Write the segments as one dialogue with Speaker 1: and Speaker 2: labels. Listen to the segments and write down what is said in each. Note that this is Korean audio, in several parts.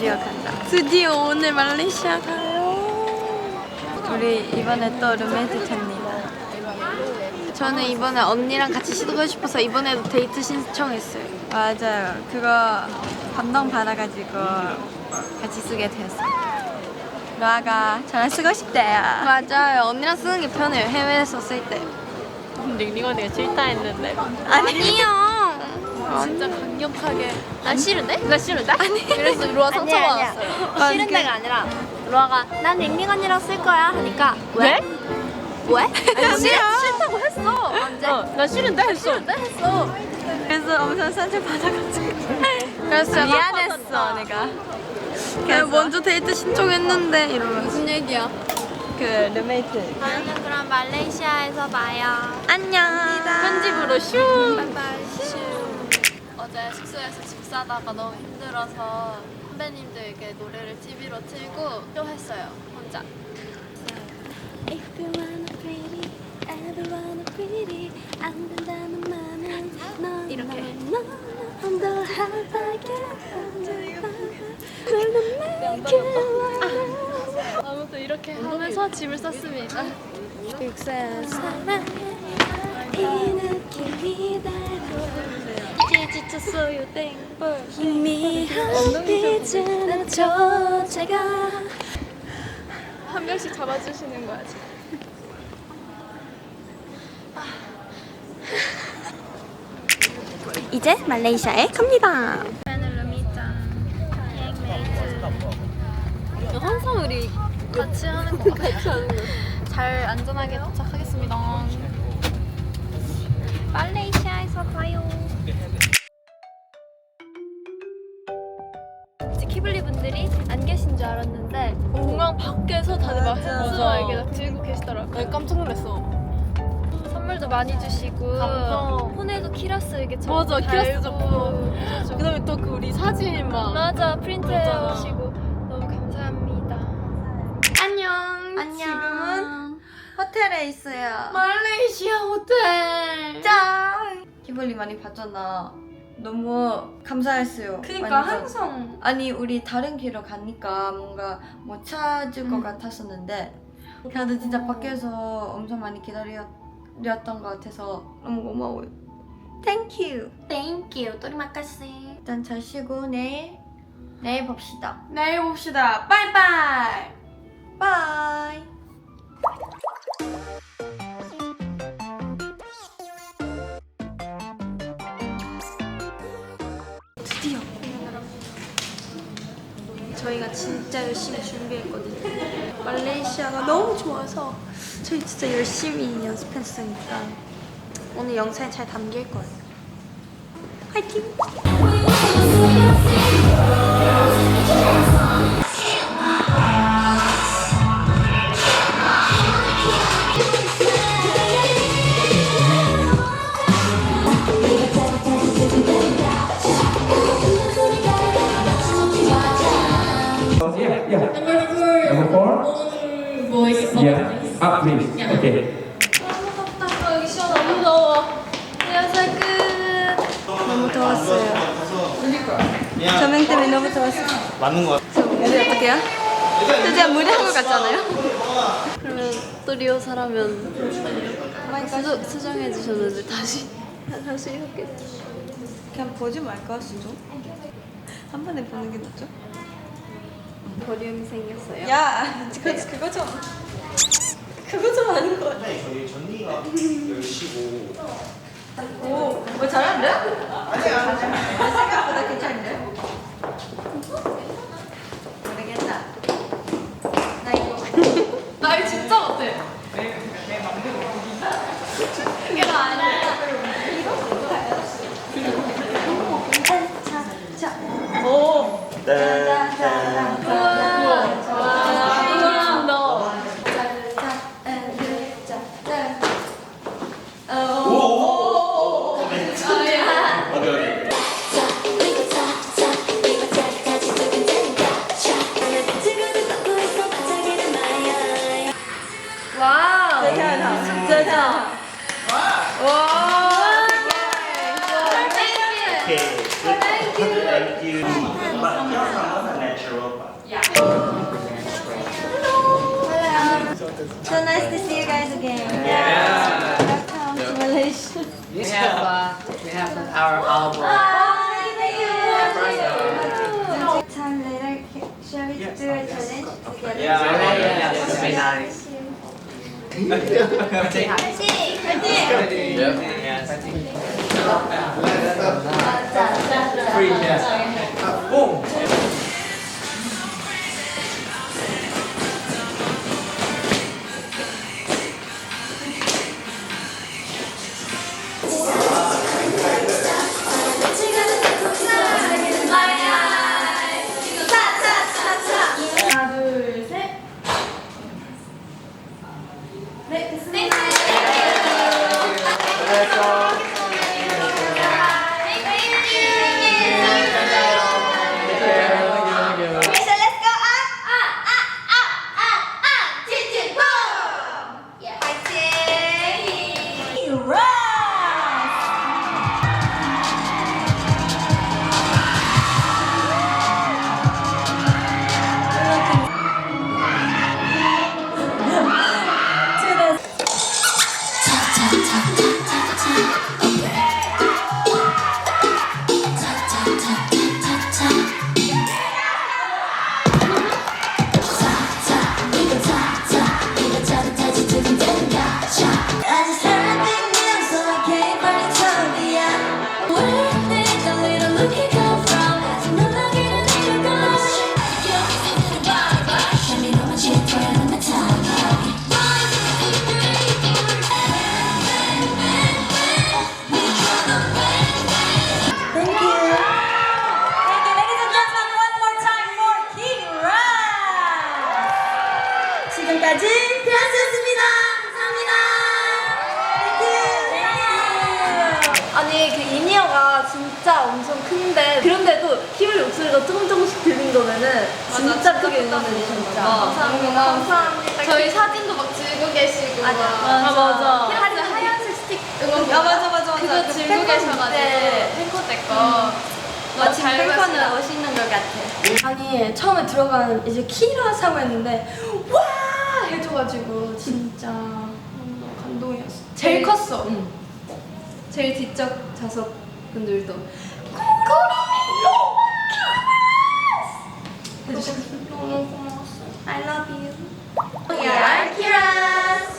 Speaker 1: 드디어 간다. 드디어 오늘 말레이시아 가요. 우리 이번에 또 룸메이트 찾니다. 저는 이번에 언니랑 같이 시도하고 싶어서 이번에도 데이트 신청했어요. 맞아요. 그거 감동 받아가지고 같이 쓰게 됐어요. 로아가 저랑 쓰고 싶대요. 맞아요. 언니랑 쓰는 게 편해요. 해외에서 쓸 때.
Speaker 2: 닝닝 언니가 싫다 했는데.
Speaker 1: 아니요.
Speaker 2: 진짜 강력하게. 난 싫은데? 나 싫은데? 아니. 그래서 로아 상처받았어요.
Speaker 1: 싫은 데가 아니라 로아가 난 닝닝 언니랑 쓸 거야 하니까
Speaker 2: 왜?
Speaker 1: 왜?
Speaker 2: 싫다고 했어. 언제? 나 싫은데 했어. 했어.
Speaker 1: 그래서 엄청 상처 받아가지고 그래서 미안했어 내가. 그냥 먼저 데이트 신청했는데 이러면서. 무슨 얘기야? 그 룸메이트.
Speaker 3: 저는 그럼 말레이시아에서 봐요.
Speaker 1: 안녕.
Speaker 2: 편집으로 슈.
Speaker 3: 바이바이 슈. 어제 숙소에서 집 사다가 너무 힘들어서 선배님들에게 노래를 TV로 틀고 또 했어요. 혼자. If you wanna pretty, everyone pretty. 안 된다는 맘은 너 이렇게. 더 아무튼 이렇게 하면서 짐을 쌌습니다.
Speaker 1: 육사야.
Speaker 3: 이 느낌이 달고 이제 지쳤어요 땡벌 희미한 빛은 저 제가
Speaker 2: 한 명씩 잡아주시는 거야 지금.
Speaker 1: 이제 말레이시아에 갑니다.
Speaker 2: 항상 우리 같이 하는 거 같이 하는 거. 잘 안전하게 도착하겠습니다.
Speaker 3: 말레이시아에서 봐요. 키블리 분들이 안 계신 줄 알았는데
Speaker 2: 공항 밖에서 다들 막
Speaker 1: 맞아.
Speaker 2: 핸드만 이렇게 딱 들고 계시더라고. 나 깜짝 놀랐어.
Speaker 3: 선물도 많이 주시고
Speaker 2: 감동.
Speaker 3: 폰에도 키라스 이렇게
Speaker 2: 맞아, 키라스
Speaker 3: 달고.
Speaker 2: 적고. 그다음에 또 그 우리 사진 막.
Speaker 3: 맞아 프린트해
Speaker 2: 맞아.
Speaker 3: 오시고 너무 감사합니다.
Speaker 1: 안녕. 지금은 호텔에 있어요.
Speaker 2: 말레이시아 호텔.
Speaker 1: 짠. 기블리 많이 봤잖아. 너무 감사했어요.
Speaker 2: 그니까
Speaker 1: 완전.
Speaker 2: 항상.
Speaker 1: 아니 우리 다른 길로 가니까 뭔가 못 찾을 것 같았었는데 그래도 진짜 밖에서 엄청 많이 기다렸던 것 같아서 너무 고마워요. 땡큐.
Speaker 3: 땡큐 또리마카시.
Speaker 1: 일단 잘 쉬고 내일 봅시다.
Speaker 2: 내일 봅시다. 바이바이.
Speaker 1: 바이. 드디어 저희가 진짜 열심히 준비했거든요. 말레이시아가 너무 좋아서 저희 진짜 열심히 연습했으니까 오늘 영상에 잘 담길 거예요. 화이팅!
Speaker 4: Yeah. Number 4.
Speaker 3: voice.
Speaker 4: Yeah. Up, please. Okay.
Speaker 3: 여기 시원 너무 더워.
Speaker 1: 리허설 끝! 너무 더웠어요. 조명 때문에 너무 더웠어요.
Speaker 5: 맞는 거
Speaker 1: 저 무대 어떻게 해요? 진짜 무대 한 것 같잖아요? 그러면 또 리허설하면 수정해 주셨는데 다시 해야겠죠. 그냥 보지 말까 수정? 한 번에 보는 게 낫죠?
Speaker 3: 버리움이 생겼어요.
Speaker 1: 야! 그거 좀 아닌 것 같아.
Speaker 5: 저희 전리가 10시고
Speaker 1: 오, 뭐 잘하는데? 아니야. 생각보다 괜찮은데? 모르겠다. 나 이거.
Speaker 2: 나 이거 진짜 못해.
Speaker 1: 이거 아니야.
Speaker 2: 오.
Speaker 1: So nice to see you guys again. Yeah. Welcome to Malaysia.
Speaker 6: We have our album.
Speaker 1: Time later, shall we do a challenge together?
Speaker 5: Yeah.
Speaker 6: This will be nice.
Speaker 5: Free, yes. Boom.
Speaker 1: 하나, 둘, 셋. 네, 됐습니다. 지금까지 피아스였습니다. 감사합니다.
Speaker 2: 아니 그 이니어가 진짜 엄청 큰데 그런데도 키블리 목소리가 조금씩 들린 거면은 진짜 크게 응원해 주셨다.
Speaker 3: 감사합니다. 저희 사진도 막 들고 계시고.
Speaker 2: 맞아.
Speaker 3: 사진 하얀색 스틱 응원.
Speaker 1: 맞아.
Speaker 3: 그거 들고 계셔가지고 팬코 때 거. 너무 잘
Speaker 1: 팬커는
Speaker 3: 봤어요.
Speaker 1: 멋있는 것 같아.
Speaker 2: 아니 처음에 들어가는 이제 키라 사고 했는데 와 해줘가지고 진짜 너무 감동이었어. 제일 컸어.
Speaker 3: 제일 뒤쪽 좌석 분들도.
Speaker 2: 너무 고마웠어.
Speaker 1: I love you. We are Kiras.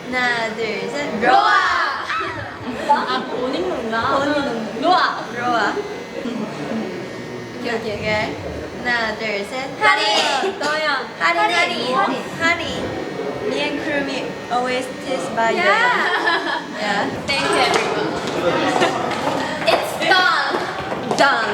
Speaker 1: 하나, 둘, 셋. 로아.
Speaker 2: 아 본인인가? 로아.
Speaker 1: 로아. 오케이. 하나, 둘, 셋. 하리.
Speaker 2: 너야.
Speaker 1: 하리. Me and Kurumi always teased by you. Yeah.
Speaker 3: Thank you everyone. It's done.
Speaker 1: Done.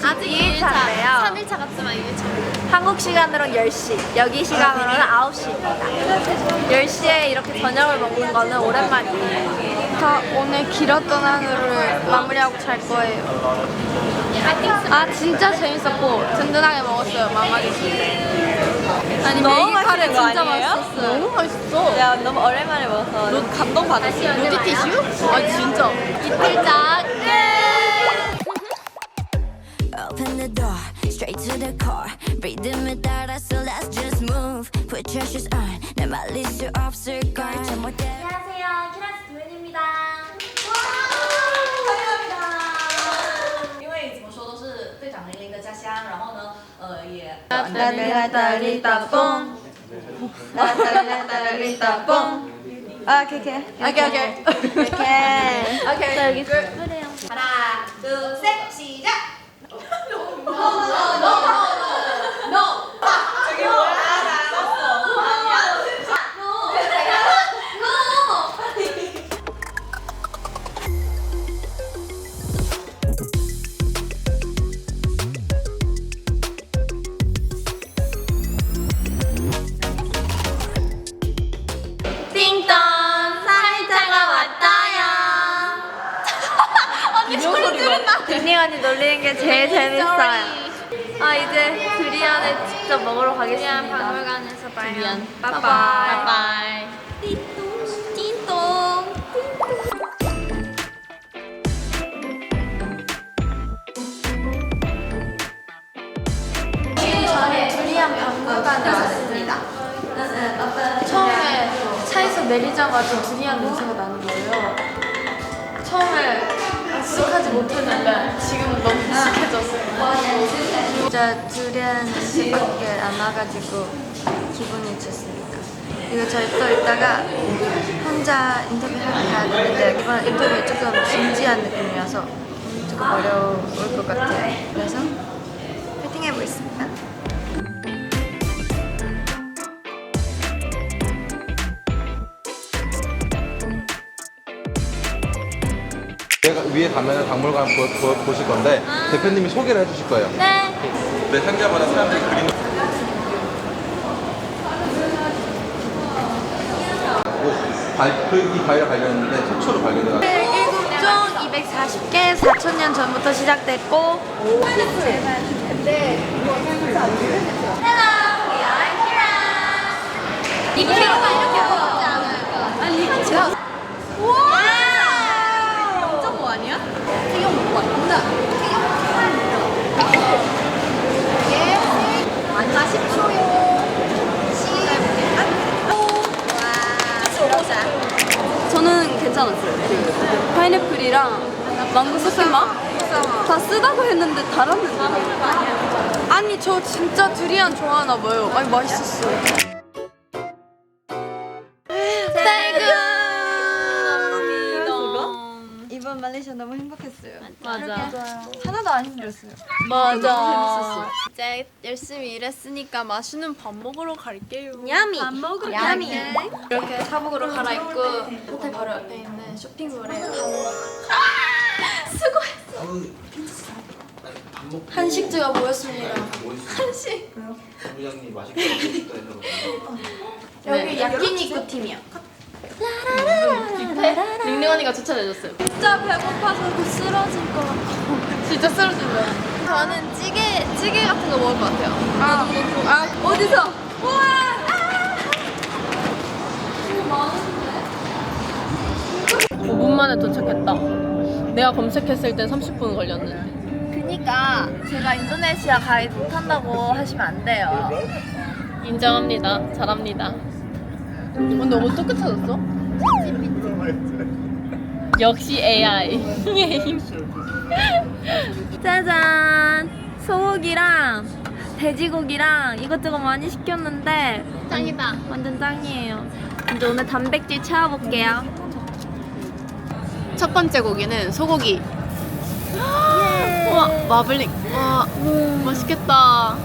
Speaker 3: 아직
Speaker 1: 2일차인데요.
Speaker 3: 3일차 같지만 2일차.
Speaker 1: 한국 시간으로 10시, 여기 시간으로는 9시입니다. 10시에 이렇게 저녁을 먹는 거는 오랜만이에요. 저 오늘 길었던 하루를 마무리하고 잘 거예요. 아 진짜 재밌었고 든든하게 먹었어요. 아니
Speaker 2: 너무
Speaker 1: 메기카레
Speaker 2: 맛있는 거
Speaker 1: 진짜
Speaker 2: 아니에요?
Speaker 1: 맛있었어요.
Speaker 2: 너무 맛있어.
Speaker 1: 야 너무 오랜만에 먹어서
Speaker 2: 너 감동 받았어.
Speaker 1: 로디 티슈? 아 진짜.
Speaker 3: 이틀작
Speaker 7: Open the door, straight to the core. Rhythm에 따라, so let's just move. Put your shoes on, 내 말릴 수 없을 걸. 잘못된
Speaker 3: 안녕하세요. 키라스 도현입니다.
Speaker 8: 因为怎么说都是队长零零的家乡，然后呢，也
Speaker 1: 따리따리따 뽕. 따리따리따 뽕. 아, 오케이.
Speaker 8: 하나, 둘, 셋, 시작.
Speaker 3: 띵동 3일차가 왔어요. 언니 소리 들었나?
Speaker 1: 딩딩 언니 놀리는 게 제일 재밌어요. 아 이제 두리안을 직접 먹으러 가겠습니다.
Speaker 3: 두리안 박물관에서 봐요.
Speaker 1: 두리안.
Speaker 3: 빠이빠이.
Speaker 1: 바이바이.
Speaker 3: 띵동.
Speaker 1: 지금 저는 두리안 박물관에 왔습니다. 처음에 차에서 내리자마자 두리안 냄새가 나는 거예요. 처음에 익숙하지 못했는데 지금은 너무 익숙해졌어요. 진짜 두리안 냄새밖에 안 나가지고 기분이 좋습니다. 그리고 저희 또 이따가 혼자 인터뷰하러 가야 되는데 이번 인터뷰 조금 진지한 느낌이어서 조금 어려울 것 같아요. 그래서 파이팅 해보겠습니다.
Speaker 9: 위에 가면 박물관 보실 건데 대표님이 소개를 해주실 거예요.
Speaker 1: 네.
Speaker 9: 매 상자마다 사람들이 그림 이 과일을 발견했는데 최초로 발견해가지고
Speaker 1: 일국종 240개 4,000년 전부터 시작됐고
Speaker 3: 이키로가 이렇게 먹지 않아요. 아니 제가
Speaker 1: 우와! 엄청 뭐 아니야?
Speaker 3: 태경 먹고 왔다. 예. 40초요.
Speaker 2: 저는 괜찮았어요. 그 파인애플이랑 망고 소스맛 다 쓰다고 했는데 달았는데. 아니 저 진짜 두리안 좋아하나 봐요. 아니 맛있었어요. 이번 말레이시아 너무 행복했어요.
Speaker 1: 맞아.
Speaker 2: 하나도 안 힘들었어요.
Speaker 1: 맞아.
Speaker 3: 이제 열심히 일했으니까 맛있는 밥 먹으러 갈게요.
Speaker 1: 야미.
Speaker 2: 밥 먹으러
Speaker 1: 야미.
Speaker 3: 이렇게 사복으로 갈아입고 호텔 바로 옆에 있는 쇼핑몰에 가고
Speaker 2: 한식주가 모였습니다.
Speaker 5: 부장님 맛있게 먹었다 해서
Speaker 2: 여기 야끼니쿠 팀이야.
Speaker 1: 링링 언니가 추천해줬어요.
Speaker 2: 진짜 배고파서 그 쓰러질 것 같아.
Speaker 1: 진짜 쓰러진다.
Speaker 3: 저는 찌개 같은 거 먹을 것 같아요.
Speaker 2: 어디서? 우와!
Speaker 1: 5분 만에 도착했다. 내가 검색했을 땐 30분 걸렸는데.
Speaker 3: 그니까 제가 인도네시아 가이드 못한다고 하시면 안 돼요.
Speaker 1: 인정합니다. 잘합니다. 근데 어떻게 찾았어? 역시 AI. 짜잔! 소고기랑 돼지고기랑 이것저것 많이 시켰는데
Speaker 3: 짱이다.
Speaker 1: 완전 짱이에요. 이제 오늘 단백질 채워볼게요. 첫 번째 고기는 소고기. 우와, 마블링. 와, 맛있겠다.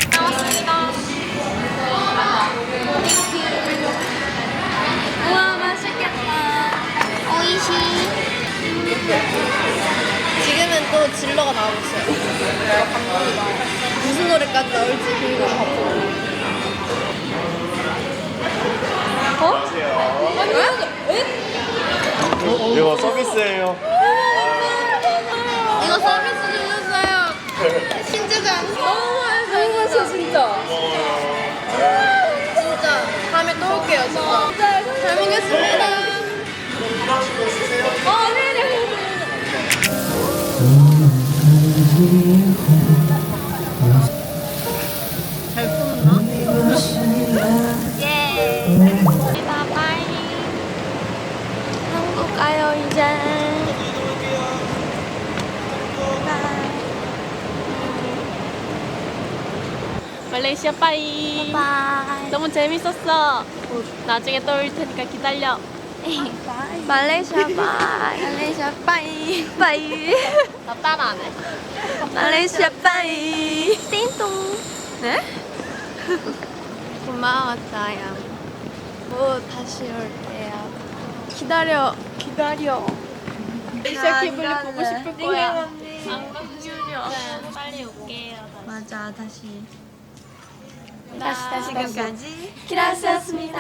Speaker 3: 우와 맛있겠다. 오이시. 지금은 또 질러가 나오고 있어요. 무슨 노래까지 나올지 그리고 바쁘고.
Speaker 10: 이거 서비스예요.
Speaker 3: 이거 서비스 주셨어요. 신주장 너무 맛있어 진짜. 진짜 다음에 또 올게요 진짜. 잘 먹겠습니다.
Speaker 1: 한국 가요 이제. 말레이시아 빠이.
Speaker 3: 바이.
Speaker 1: 너무 재밌었어. 나중에 또 올 테니까 기다려. 말레이시아 빠이. 말레이시아 빠이. 빠이.
Speaker 3: 나 따라 안 해.
Speaker 1: 말레이시아 빠이. 띵동. 네? 고마웠어요. 뭐 다시 올게요. 기다려. 말레이시아 기분을 보고 싶을 거야. 안 가면
Speaker 3: 빨리 올게요.
Speaker 1: 맞아 다시.
Speaker 3: 다시
Speaker 1: 지금까지 키라스였습니다.